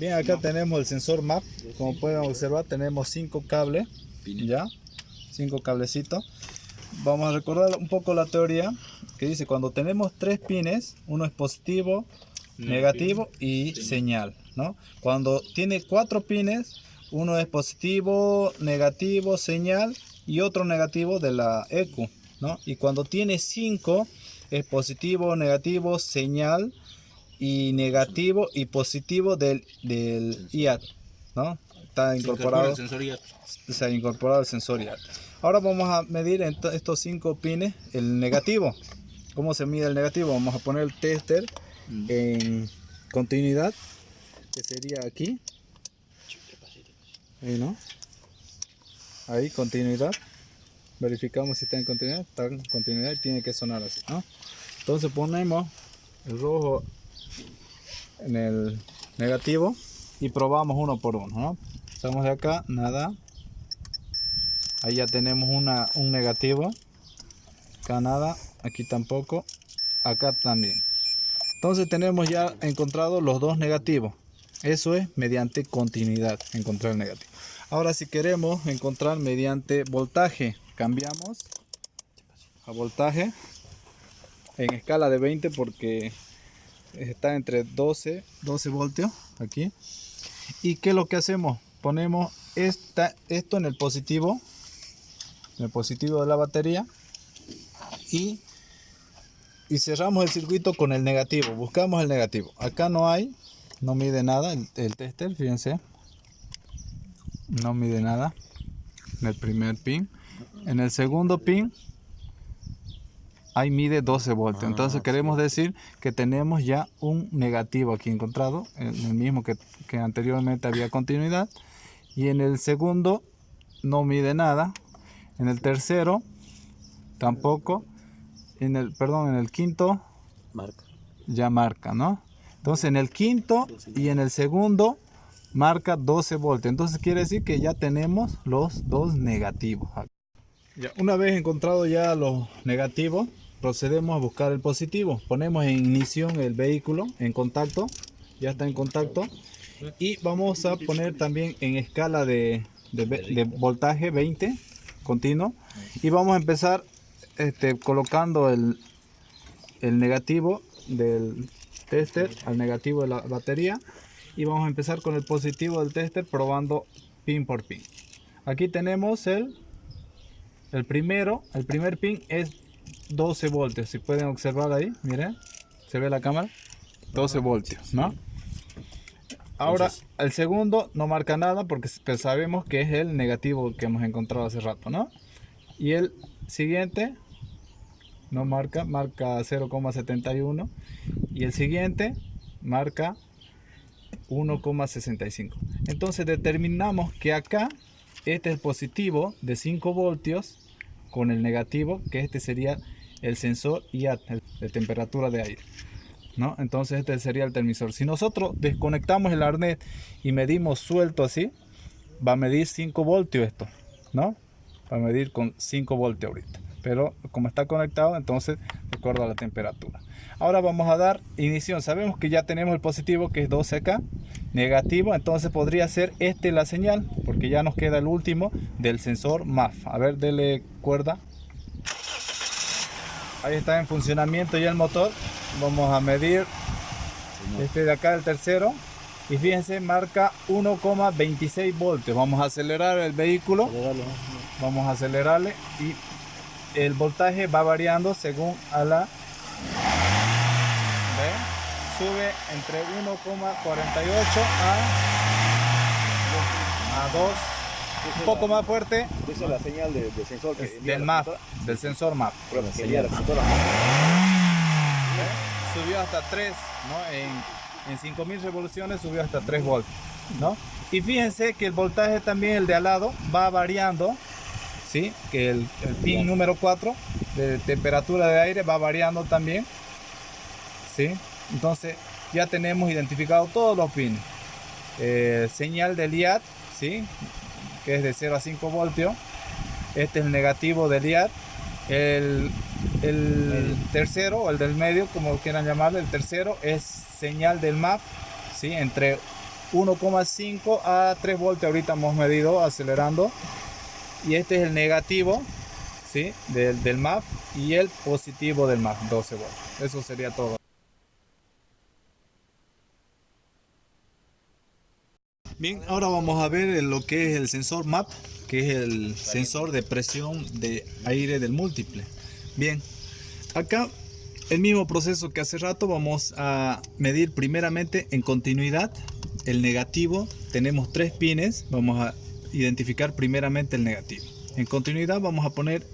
Bien, acá tenemos el sensor MAP. Como pueden observar, tenemos 5 cables, ya, 5 cablecitos. Vamos a recordar un poco la teoría que dice: cuando tenemos 3 pines, uno es positivo, negativo y señal, ¿no? Cuando tiene 4 pines, uno es positivo, negativo, señal y otro negativo de la EQ, ¿no? Y cuando tiene 5 es positivo, negativo, señal y negativo y positivo del IAT, ¿no? Está incorporado, se ha incorporado el sensor IAT. Ahora vamos a medir en estos 5 pines el negativo. ¿Cómo se mide el negativo? Vamos a poner el tester en continuidad, que sería aquí. Ahí, ¿no? Ahí, continuidad. Verificamos si está en continuidad. Está en continuidad y tiene que sonar así, ¿no? Entonces ponemos el rojo en el negativo y probamos uno por uno, ¿no? Estamos de acá, nada. Ahí ya tenemos un negativo. Acá nada, aquí tampoco, acá también. Entonces tenemos ya encontrado los dos negativos. Eso es mediante continuidad, encontrar el negativo. Ahora, si queremos encontrar mediante voltaje, cambiamos a voltaje en escala de 20 porque está entre 12 voltios aquí. ¿Y qué es lo que hacemos? Ponemos esto en el positivo de la batería y cerramos el circuito con el negativo. Buscamos el negativo. Acá no hay, no mide nada el tester, fíjense. No mide nada en el primer pin. En el segundo pin ahí mide 12 voltios. Entonces queremos decir que tenemos ya un negativo aquí encontrado, el mismo que anteriormente había continuidad. Y en el segundo no mide nada. En el tercero tampoco. En el quinto ya marca, ¿no? Entonces en el quinto y en el segundo marca 12 voltios. Entonces quiere decir que ya tenemos los dos negativos. Ya, una vez encontrado ya los negativos, procedemos a buscar el positivo. Ponemos en ignición el vehículo en contacto. Ya está en contacto. Y vamos a poner también en escala de voltaje 20 continuo. Y vamos a empezar colocando el negativo del tester al negativo de la batería. Y vamos a empezar con el positivo del tester probando pin por pin. Aquí tenemos el primer pin es 12 voltios. Si pueden observar ahí, miren, se ve la cámara, 12 voltios, ¿no? Ahora el segundo no marca nada porque sabemos que es el negativo que hemos encontrado hace rato, ¿no? Y el siguiente no marca 0,71 y el siguiente marca 1,65. Entonces determinamos que acá este es el positivo de 5 voltios con el negativo, que este sería el sensor IAT, de temperatura de aire, ¿no? Entonces este sería el transmisor. Si nosotros desconectamos el arnés y medimos suelto así, va a medir 5 voltios esto, ¿no? Va a medir con 5 voltios ahorita. Pero como está conectado, entonces recuerda la temperatura. Ahora vamos a dar ignición. Sabemos que ya tenemos el positivo, que es 12 acá, negativo, entonces podría ser la señal, porque ya nos queda el último del sensor MAF. A ver, dele cuerda. Ahí está en funcionamiento ya el motor. Vamos a medir este de acá, el tercero, y fíjense, marca 1,26 voltios. Vamos a acelerar el vehículo. Vamos a acelerarle y el voltaje va variando según a la... ¿Ven? Sube entre 1,48 a 2, un poco más fuerte. Esa es la señal del sensor que del MAP, del sensor MAP. Subió hasta 3, ¿no? En 5000 revoluciones subió hasta 3 voltios, ¿no? Y fíjense que el voltaje también, el de al lado, va variando, ¿sí? Que el pin número 4 de temperatura de aire va variando también, ¿sí? Entonces ya tenemos identificado todos los pines. Señal del IAT, ¿sí? Que es de 0 a 5 voltios. Este es el negativo del IAT. El tercero, o el del medio, como quieran llamarle, el tercero es señal del MAP, ¿sí? Entre 1,5 a 3 voltios ahorita hemos medido acelerando. Y este es el negativo, ¿sí? del MAF y el positivo del MAF, 12 voltios. Eso sería todo. Bien, ahora vamos a ver lo que es el sensor MAP, que es el sensor de presión de aire del múltiple. Bien, acá el mismo proceso que hace rato, vamos a medir primeramente en continuidad el negativo. Tenemos 3 pines, vamos a identificar primeramente el negativo. En continuidad vamos a poner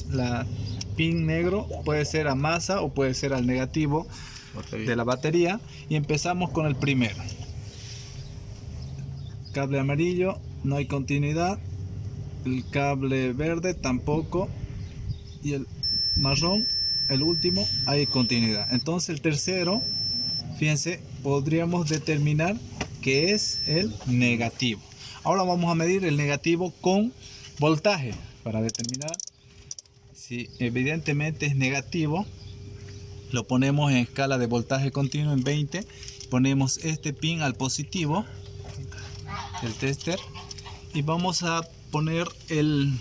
la pin negro, puede ser a masa o puede ser al negativo de la batería, y empezamos con el primero. Cable amarillo, no hay continuidad. El cable verde tampoco. Y el marrón, el último, hay continuidad. Entonces el tercero, fíjense, podríamos determinar que es el negativo. Ahora vamos a medir el negativo con voltaje para determinar si evidentemente es negativo. Lo ponemos en escala de voltaje continuo en 20. Ponemos este pin al positivo, el tester, y vamos a poner el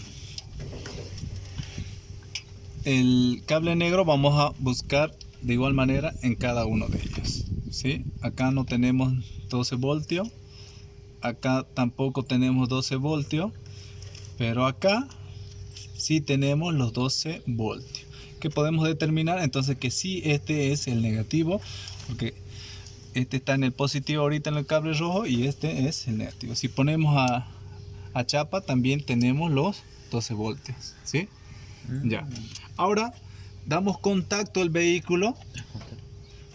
cable negro. Vamos a buscar de igual manera en cada uno de ellos, ¿sí? Acá no tenemos 12 voltios, acá tampoco tenemos 12 voltios, pero acá sí tenemos los 12 voltios, que podemos determinar entonces que sí, este es el negativo, porque este está en el positivo ahorita en el cable rojo y este es el negativo. Si ponemos a chapa, también tenemos los 12 voltios, ¿sí? Ya. Ahora damos contacto al vehículo.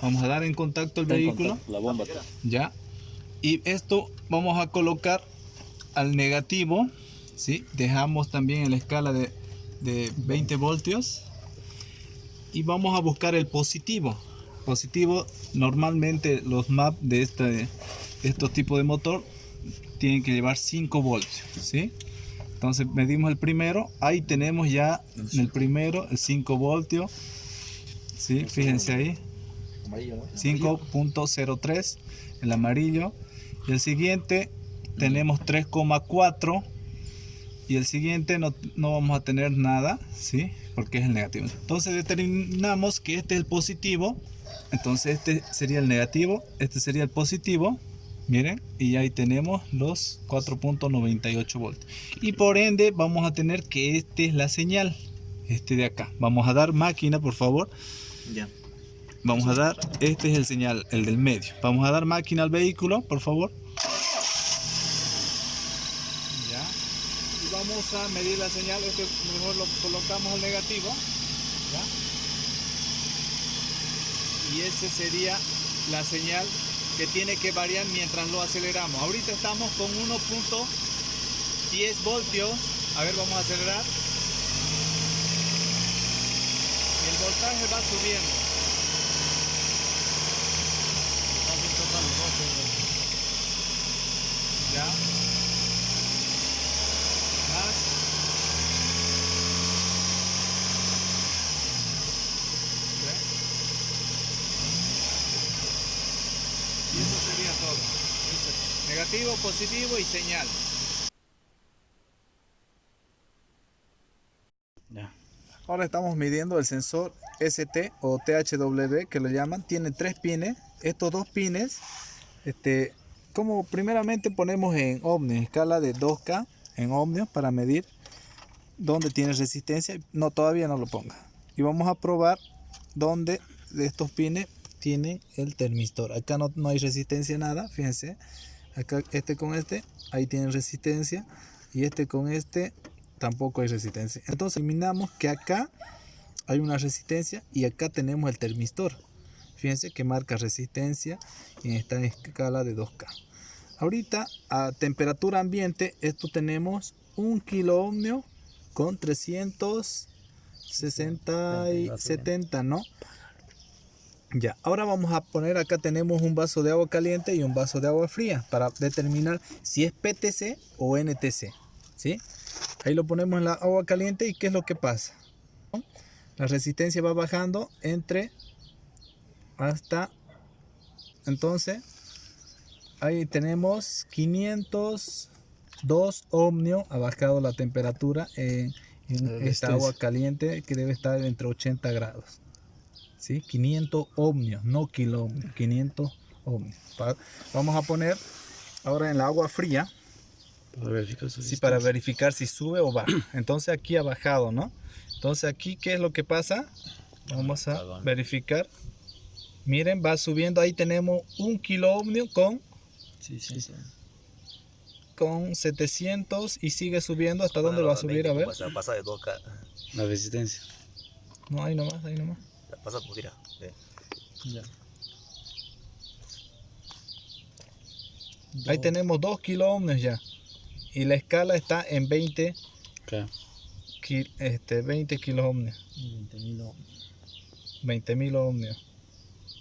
Vamos a dar en contacto el vehículo. La bomba. Ya. Y esto vamos a colocar al negativo, ¿sí? Dejamos también en la escala de 20 voltios. Y vamos a buscar el positivo. Positivo, normalmente los MAP de estos tipos de motor tienen que llevar 5 voltios, ¿sí? Entonces medimos el primero, ahí tenemos ya el primero, el 5 voltios, ¿sí? Fíjense ahí, 5.03, el amarillo. Y el siguiente tenemos 3,4, y el siguiente no vamos a tener nada, ¿sí? Porque es el negativo. Entonces determinamos que este es el positivo, entonces este sería el negativo, este sería el positivo. Miren, y ahí tenemos los 4.98 voltios. Y por ende vamos a tener que esta es la señal, este de acá. Vamos a dar máquina, por favor. Ya. Vamos a dar, este es el señal, el del medio. Vamos a dar máquina al vehículo, por favor. Ya. Y vamos a medir la señal. Este mejor lo colocamos al negativo. ¿Ya? Y ese sería la señal que tiene que variar mientras lo aceleramos. Ahorita estamos con 1.10 voltios. A ver, vamos a acelerar. Y el voltaje va subiendo. Ya. Más. Y eso sería todo. Negativo, positivo y señal. Ya. Ahora estamos midiendo el sensor ST o THW, que lo llaman. Tiene 3 pines. Estos 2 pines, como primeramente ponemos en ohmios, escala de 2K en ohmios para medir dónde tiene resistencia. No, todavía no lo ponga. Y vamos a probar dónde de estos pines tienen el termistor. Acá no hay resistencia, nada, fíjense. Acá este con este, ahí tienen resistencia, y este con este tampoco hay resistencia. Entonces eliminamos que acá hay una resistencia y acá tenemos el termistor. Fíjense que marca resistencia y está en escala de 2K. Ahorita a temperatura ambiente, esto tenemos 1 kilo ohmio con 360 y 70, ¿no? Ya, ahora vamos a poner, acá tenemos un vaso de agua caliente y un vaso de agua fría para determinar si es PTC o NTC, ¿sí? Ahí lo ponemos en la agua caliente y ¿qué es lo que pasa? La resistencia va bajando entonces ahí tenemos 502 ohmios. Ha bajado la temperatura en esta agua caliente que debe estar entre 80 grados. ¿Sí? 500 ohmios, no kiloohmios, 500 ohmios. Vamos a poner ahora en la agua fría. Para verificar Sí, para verificar si sube o baja. Entonces aquí ha bajado, ¿no? Entonces aquí, ¿qué es lo que pasa? Vamos a verificar. Miren, va subiendo. Ahí tenemos 1 kiloohmio con 700 y sigue subiendo. ¿Hasta dónde va a subir? A ver. Pasa de 2K. la resistencia. No, ahí nomás, ahí nomás. Pasa por tira. Ya. Ahí tenemos 2 kiloohmios ya. Y la escala está en 20, Claro. 20 kiloohmios. 20.000 ohmios.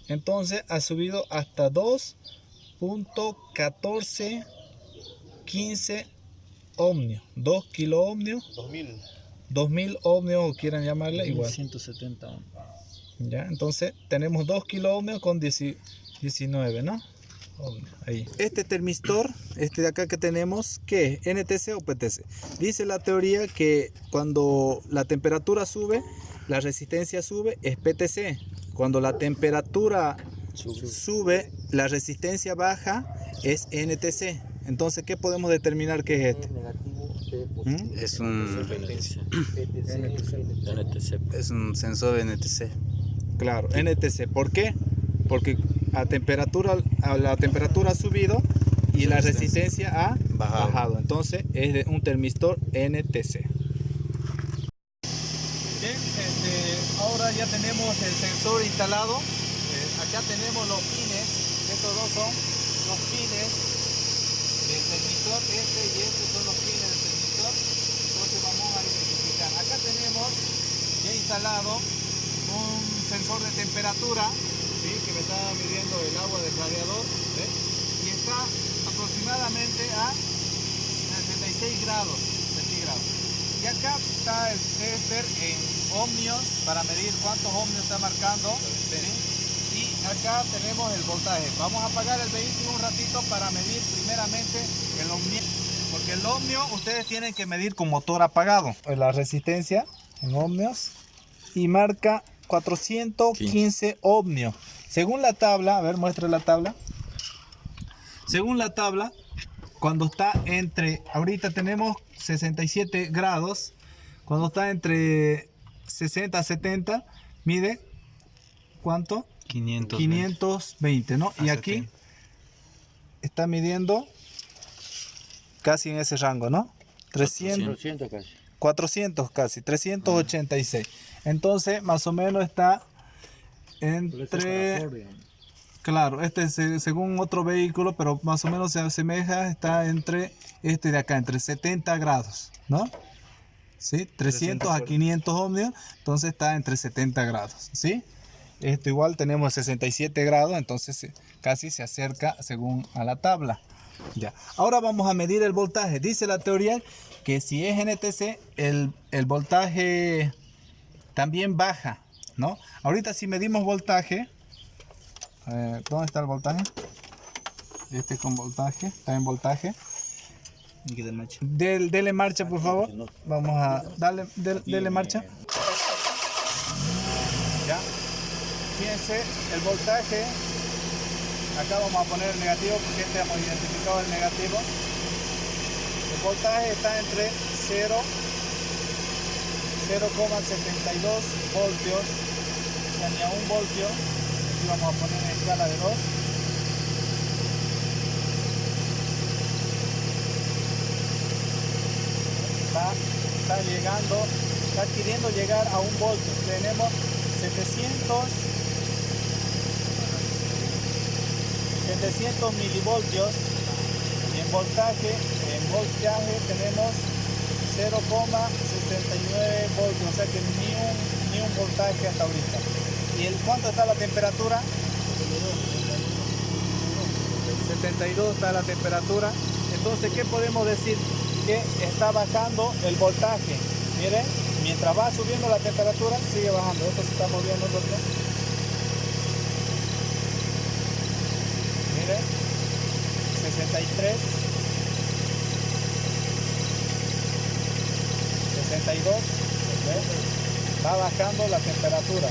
Entonces ha subido hasta 2.1415 ohmios. 2 kiloohmios. 2000 ohmios, o quieran llamarle igual. 170 ohmios. Ya, entonces tenemos 2 kiloohmios con 19, ¿no? Ahí. Este termistor, este de acá que tenemos, ¿qué es? ¿NTC o PTC? Dice la teoría que cuando la temperatura sube, la resistencia sube, es PTC. Cuando la temperatura sube, la resistencia baja, es NTC. Entonces, ¿qué podemos determinar que es este? Es un NTC. Es un sensor NTC. Claro, NTC. ¿Por qué? Porque la temperatura ha subido y la resistencia ha bajado. Entonces es de un termistor NTC. Bien, ahora ya tenemos el sensor instalado. Acá tenemos los pines. Estos dos son los pines del termistor. Este y este son los pines del termistor. Entonces vamos a identificar. Acá tenemos ya instalado un sensor de temperatura, ¿sí? Que me está midiendo el agua del radiador, ¿ves? Y está aproximadamente a 66 grados centígrados. Y acá está el tester en ohmios para medir cuántos ohmios está marcando, ¿sí? Y acá tenemos el voltaje. Vamos a apagar el vehículo un ratito para medir primeramente el ohmio, porque el ohmio ustedes tienen que medir con motor apagado. La resistencia en ohmios y marca 415 ohmios. Según la tabla, a ver, muestra la tabla. Según la tabla, cuando está entre, ahorita tenemos 67 grados, cuando está entre 60 a 70, mide, ¿cuánto? 520, ¿no? Y aquí 70. Está midiendo casi en ese rango, ¿no? 400 casi. 400 casi, 386. Entonces, más o menos está entre... Claro, este es según otro vehículo, pero más o menos se asemeja, está entre este de acá, entre 70 grados, ¿no? ¿Sí? 300 a 500 ohmios, entonces está entre 70 grados, ¿sí? Esto igual tenemos 67 grados, entonces casi se acerca según a la tabla. Ya. Ahora vamos a medir el voltaje. Dice la teoría que si es NTC, el voltaje también baja, ¿no? Ahorita si medimos voltaje, ¿dónde está el voltaje? Este con voltaje, está en voltaje. Dele marcha, por favor. Vamos a darle, dele marcha. Ya. Fíjense, el voltaje, acá vamos a poner el negativo porque este hemos identificado el negativo. El voltaje está entre 0,72 voltios, o sea, ni a 1 voltio. Aquí vamos a poner en escala de 2. Está llegando, está queriendo llegar a 1 voltio. Tenemos 700 milivoltios en voltaje. En voltaje tenemos 0,69 voltios, o sea que ni un voltaje hasta ahorita. ¿Y cuánto está la temperatura? 72 está la temperatura. Entonces, ¿qué podemos decir? Que está bajando el voltaje. Miren, mientras va subiendo la temperatura, sigue bajando. Esto se está moviendo. Miren, 63, 62, ¿ves? Va bajando la temperatura.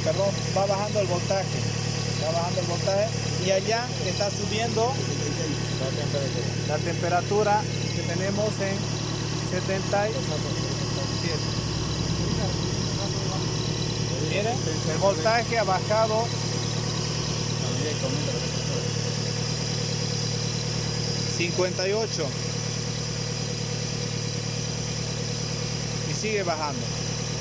Perdón, va bajando el voltaje. Va bajando el voltaje y allá está subiendo la temperatura que tenemos en 77. Miren, el voltaje ha bajado 58 y sigue bajando.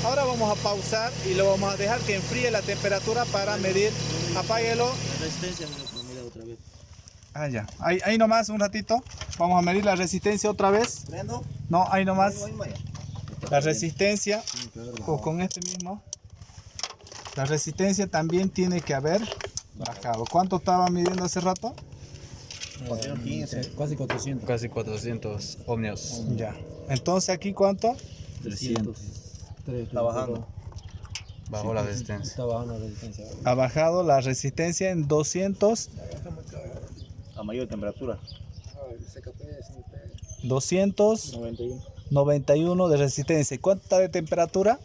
Ahora vamos a pausar y lo vamos a dejar que enfríe la temperatura para medir. Apáguelo. La resistencia me mira otra vez. Ah, ya. Ahí nomás un ratito. Vamos a medir la resistencia otra vez. ¿Prendo? No, ahí nomás. Vaya. La resistencia, o con este mismo. La resistencia también tiene que haber bajado. ¿Cuánto estaba midiendo hace rato? 415. Casi 400. Casi 400 ohmios. Ya. Entonces aquí ¿cuánto? 300. Está bajando. Bajó la resistencia. Está bajando la resistencia. Ha bajado la resistencia en 200. A mayor temperatura. 291 de resistencia. ¿Cuánto está de temperatura?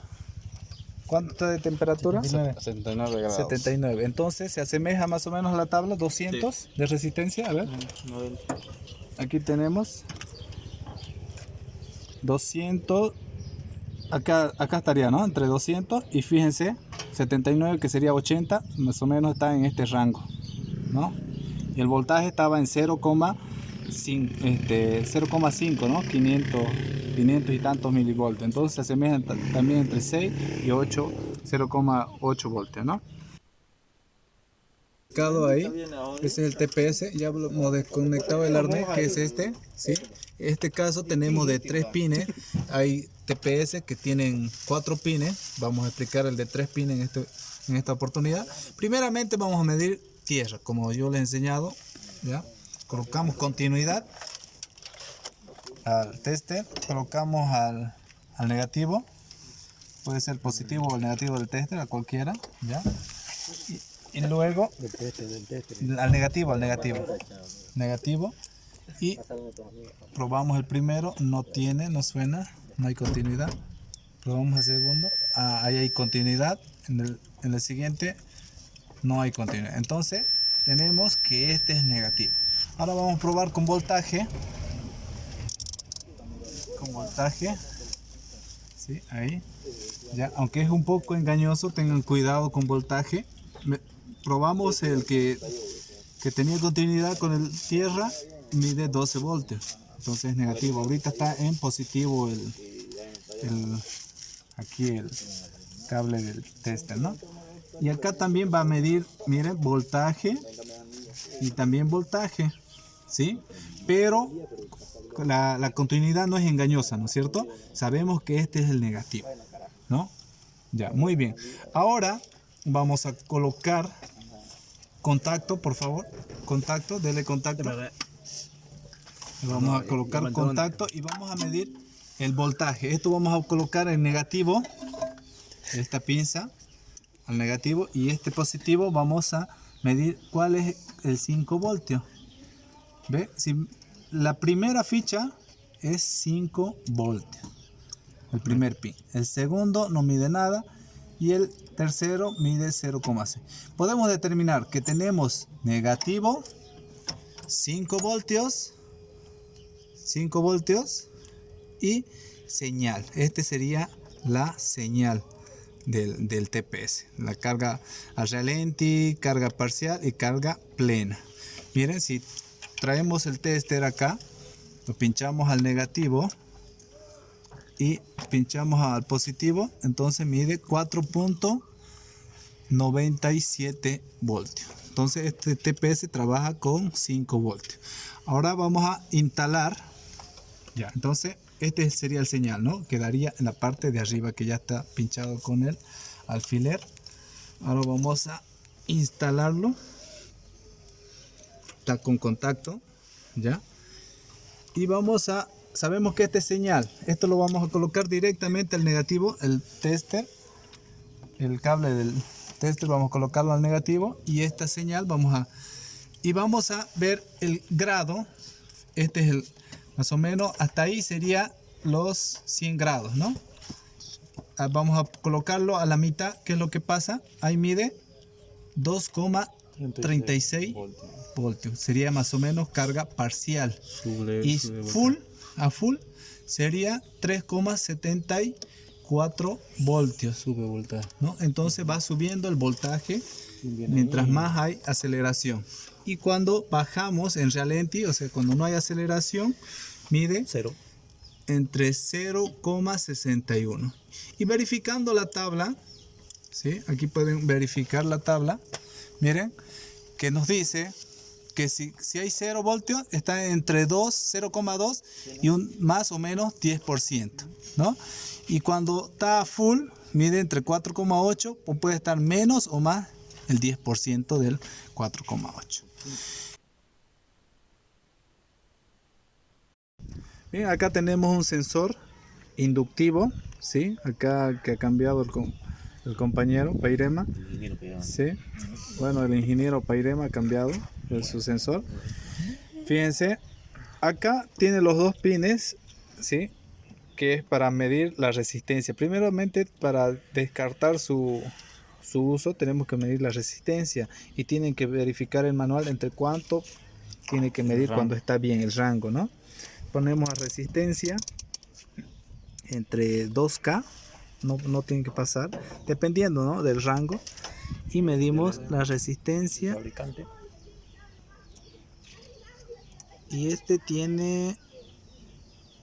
¿Cuánto está de temperatura? 79 grados. 79. Entonces se asemeja más o menos a la tabla. 200 de resistencia. A ver. Aquí tenemos 200. Acá estaría, ¿no? Entre 200 y fíjense, 79 que sería 80, más o menos está en este rango, ¿no? Y el voltaje estaba en 0,5, ¿no? 500 y tantos milivoltios. Entonces se asemejan también entre 6 y 8, 0,8 voltios, ¿no? Ahí, ese es el TPS, ya hemos desconectado el arnés, que es este, ¿sí? En este caso tenemos de 3 pines, hay TPS que tienen 4 pines, vamos a explicar el de 3 pines en esta oportunidad. Primeramente vamos a medir tierra, como yo les he enseñado, ¿ya? Colocamos continuidad al tester, colocamos al negativo, puede ser positivo o el negativo del tester, a cualquiera, ¿ya? Y luego al negativo, y probamos el primero, no suena, no hay continuidad. Probamos el segundo, ahí hay continuidad, en el siguiente no hay continuidad. Entonces tenemos que este es negativo. Ahora vamos a probar con voltaje. Sí, ahí. Ya, aunque es un poco engañoso, tengan cuidado con voltaje. Probamos el que tenía continuidad con el tierra, mide 12 voltios, entonces es negativo. Ahorita está en positivo aquí el cable del tester, ¿no? Y acá también va a medir, miren, voltaje y también voltaje, ¿sí? Pero la continuidad no es engañosa, ¿no es cierto? Sabemos que este es el negativo, ¿no? Ya, muy bien. Ahora vamos a colocar contacto, por favor. Contacto, dele contacto. Vamos a colocar contacto y vamos a medir el voltaje. Esto vamos a colocar en negativo, esta pinza al negativo, y este positivo vamos a medir cuál es el 5 voltios. ¿Ve? Si la primera ficha es 5 voltios, el primer pin. El segundo no mide nada y el tercero mide 0,6. Podemos determinar que tenemos negativo 5 voltios y señal. Este sería la señal del TPS, la carga al ralenti, carga parcial y carga plena. Miren, si traemos el tester acá, lo pinchamos al negativo y pinchamos al positivo, entonces mide 4.97 voltios. Entonces este TPS trabaja con 5 voltios. Ahora vamos a instalar, ya, entonces este sería el señal, ¿no? Quedaría en la parte de arriba que ya está pinchado con el alfiler. Ahora vamos a instalarlo. Está con contacto, ¿ya? Y sabemos que este es señal. Esto lo vamos a colocar directamente al negativo, el tester, el cable del tester vamos a colocarlo al negativo, y esta señal vamos a y vamos a ver el grado. Este es el, más o menos, hasta ahí sería los 100 grados, ¿no? Vamos a colocarlo a la mitad. ¿Qué es lo que pasa? Ahí mide 2,36 voltios. Sería más o menos carga parcial. Y full, a full sería 3,74 voltios. Sube voltaje. ¿No? Entonces va subiendo el voltaje mientras más hay aceleración. Y cuando bajamos en ralentí, o sea, cuando no hay aceleración, mide 0. entre 0,61. Y verificando la tabla, ¿sí? Aquí pueden verificar la tabla. Miren, que nos dice que si hay 0 voltios, está entre 0,2 y un más o menos 10%, ¿no? Y cuando está a full, mide entre 4,8 o puede estar menos o más el 10% del 4,8. Bien, acá tenemos un sensor inductivo, ¿sí? Acá que ha cambiado el compañero Pairema. Sí. Bueno, el ingeniero Pairema ha cambiado su sensor. Fíjense, acá tiene los dos pines, ¿sí? Que es para medir la resistencia. Primeramente, para descartar su uso, tenemos que medir la resistencia y tienen que verificar el manual entre cuánto tiene que medir cuando está bien el rango, ¿no? Ponemos a resistencia entre 2K, no tiene que pasar, dependiendo, ¿no?, del rango, y medimos la resistencia. Fabricante. Y este tiene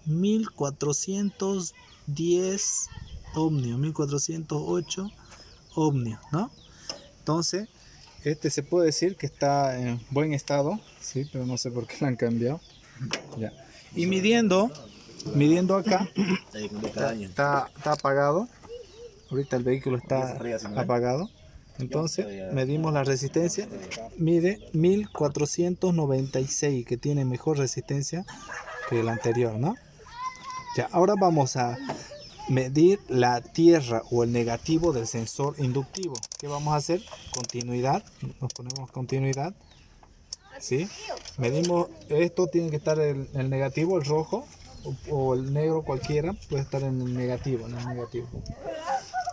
1410 ohmios, 1408 ohmios, ¿no? Entonces, este se puede decir que está en buen estado, sí, pero no sé por qué lo han cambiado. Ya. Y midiendo acá, está apagado. Ahorita el vehículo está apagado. Entonces, medimos la resistencia. Mide 1496, que tiene mejor resistencia que el anterior, ¿no? Ya, ahora vamos a medir la tierra o el negativo del sensor inductivo. ¿Qué vamos a hacer? Continuidad. Nos ponemos continuidad. ¿Sí? Medimos, esto tiene que estar el negativo, el rojo o el negro, cualquiera puede estar en el negativo,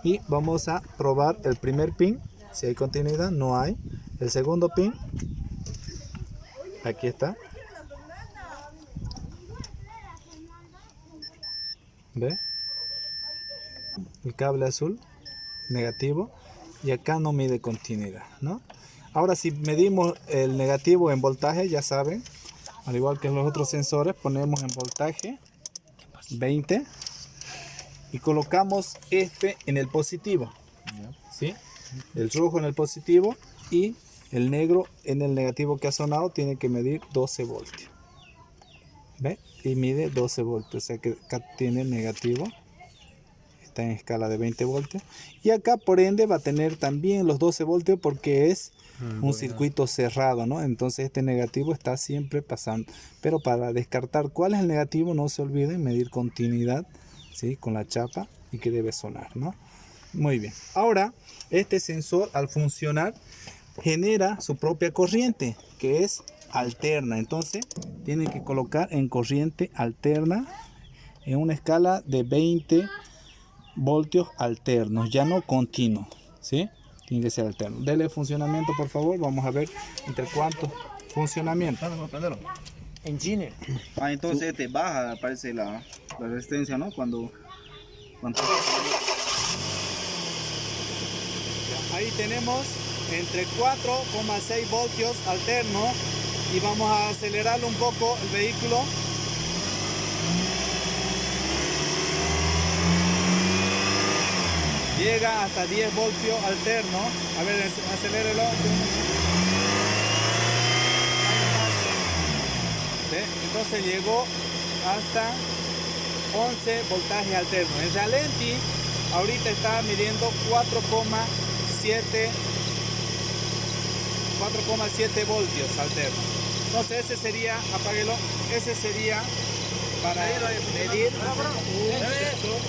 y vamos a probar el primer pin, si hay continuidad. No hay. El segundo pin, aquí está, ¿ve? El cable azul, negativo, y acá no mide continuidad, ¿no? Ahora, si medimos el negativo en voltaje, ya saben, al igual que en los otros sensores, ponemos en voltaje 20 y colocamos este en el positivo, ¿sí? El rojo en el positivo y el negro en el negativo que ha sonado. Tiene que medir 12 voltios. ¿Ve? Y mide 12 voltios, o sea que acá tiene el negativo. Está en escala de 20 voltios. Y acá, por ende, va a tener también los 12 voltios porque es un circuito cerrado, ¿no? Entonces este negativo está siempre pasando. Pero para descartar cuál es el negativo, no se olviden medir continuidad, ¿sí?, con la chapa, y que debe sonar, ¿no? Muy bien. Ahora, este sensor, al funcionar, genera su propia corriente, que es alterna. Entonces tienen que colocar en corriente alterna en una escala de 20 voltios alternos, ya no continuo, ¿sí? Tiene que ser alterno. Dele funcionamiento, por favor. Vamos a ver entre cuántos funcionamiento. Engine. Entonces te baja, aparece la resistencia, ¿no? Cuando... Ahí tenemos entre 4,6 voltios alternos y vamos a acelerarlo un poco el vehículo. Llega hasta 10 voltios alterno. A ver, acelérelo. ¿Ve? Entonces llegó hasta 11 voltajes alternos. En ralentí ahorita está midiendo 4,7 voltios alternos. Entonces ese sería, apáguelo, ese sería para medir un sensor.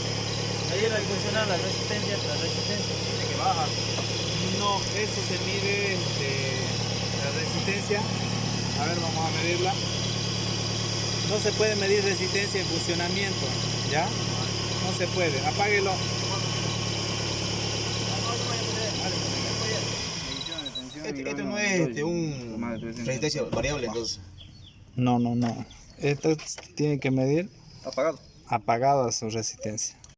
Ahí hay que funcionar la resistencia dice que baja. No, eso se mide la resistencia. resistencia. A ver, vamos a medirla. No se puede medir resistencia en funcionamiento, ¿ya? No se puede. Apáguelo. Esto no es un resistencia variable entonces. No. Esto tiene que medir Apagado. apagada su resistencia.